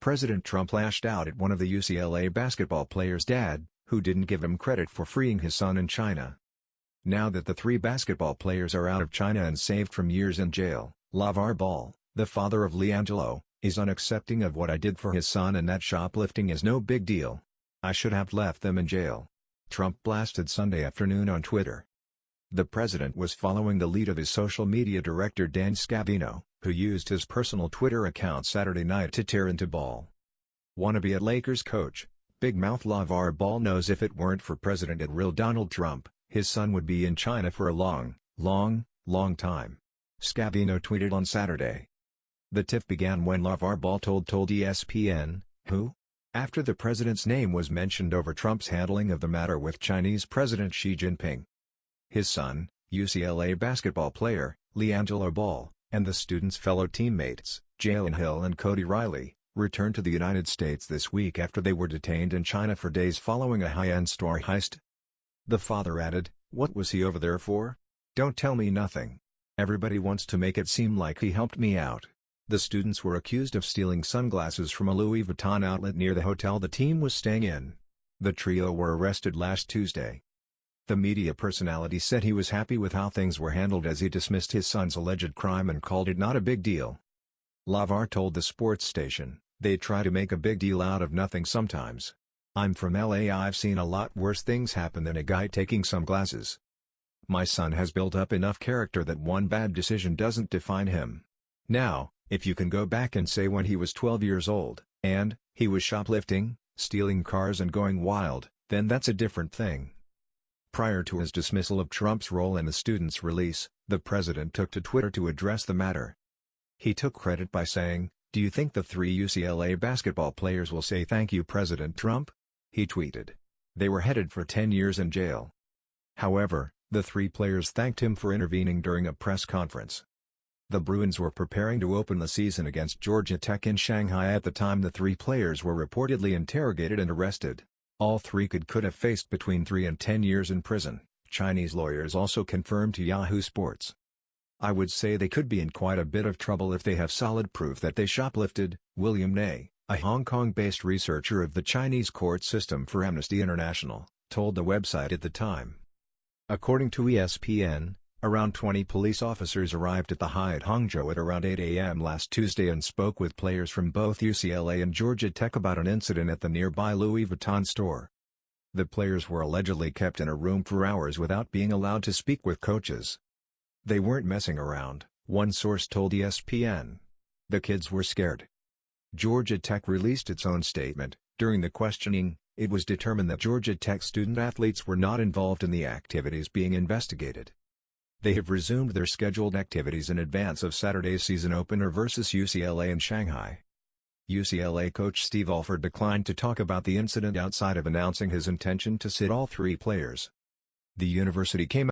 President Trump lashed out at one of the UCLA basketball player's dad, who didn't give him credit for freeing his son in China. Now that the three basketball players are out of China and saved from years in jail, LeVar Ball, the father of LiAngelo, is unaccepting of what I did for his son, and that shoplifting is no big deal. I should have left them in jail. Trump blasted Sunday afternoon on Twitter. The president was following the lead of his social media director Dan Scavino, who used his personal Twitter account Saturday night to tear into Ball. Wannabe Lakers coach, Big Mouth LeVar Ball knows if it weren't for President at real Donald Trump, his son would be in China for a long time. Scavino tweeted on Saturday. The tiff began when LeVar Ball told ESPN, who? After the president's name was mentioned over Trump's handling of the matter with Chinese President Xi Jinping. His son, UCLA basketball player, LiAngelo Ball, and the student's fellow teammates, Jalen Hill and Cody Riley, returned to the United States this week after they were detained in China for days following a high-end store heist. The father added, "What was he over there for? Don't tell me nothing. Everybody wants to make it seem like he helped me out." The students were accused of stealing sunglasses from a Louis Vuitton outlet near the hotel the team was staying in. The trio were arrested last Tuesday. The media personality said he was happy with how things were handled as he dismissed his son's alleged crime and called it not a big deal. LeVar told the sports station, "They try to make a big deal out of nothing sometimes. I'm from LA, I've seen a lot worse things happen than a guy taking some glasses. My son has built up enough character that one bad decision doesn't define him. Now, if you can go back and say when he was 12 years old, and he was shoplifting, stealing cars and going wild, then that's a different thing." Prior to his dismissal of Trump's role in the student's release, the president took to Twitter to address the matter. He took credit by saying, "Do you think the three UCLA basketball players will say thank you, President Trump?" He tweeted. They were headed for 10 years in jail. However, the three players thanked him for intervening during a press conference. The Bruins were preparing to open the season against Georgia Tech in Shanghai at the time the three players were reportedly interrogated and arrested. All three could have faced between 3 and 10 years in prison, Chinese lawyers also confirmed to Yahoo Sports. "I would say they could be in quite a bit of trouble if they have solid proof that they shoplifted," William Ney, a Hong Kong-based researcher of the Chinese court system for Amnesty International, told the website at the time. According to ESPN, around 20 police officers arrived at the Hyatt Hangzhou at around 8 a.m. last Tuesday and spoke with players from both UCLA and Georgia Tech about an incident at the nearby Louis Vuitton store. The players were allegedly kept in a room for hours without being allowed to speak with coaches. "They weren't messing around," one source told ESPN. "The kids were scared." Georgia Tech released its own statement. During the questioning, it was determined that Georgia Tech student-athletes were not involved in the activities being investigated. They have resumed their scheduled activities in advance of Saturday's season opener versus UCLA in Shanghai. UCLA coach Steve Alford declined to talk about the incident outside of announcing his intention to sit all three players. The university came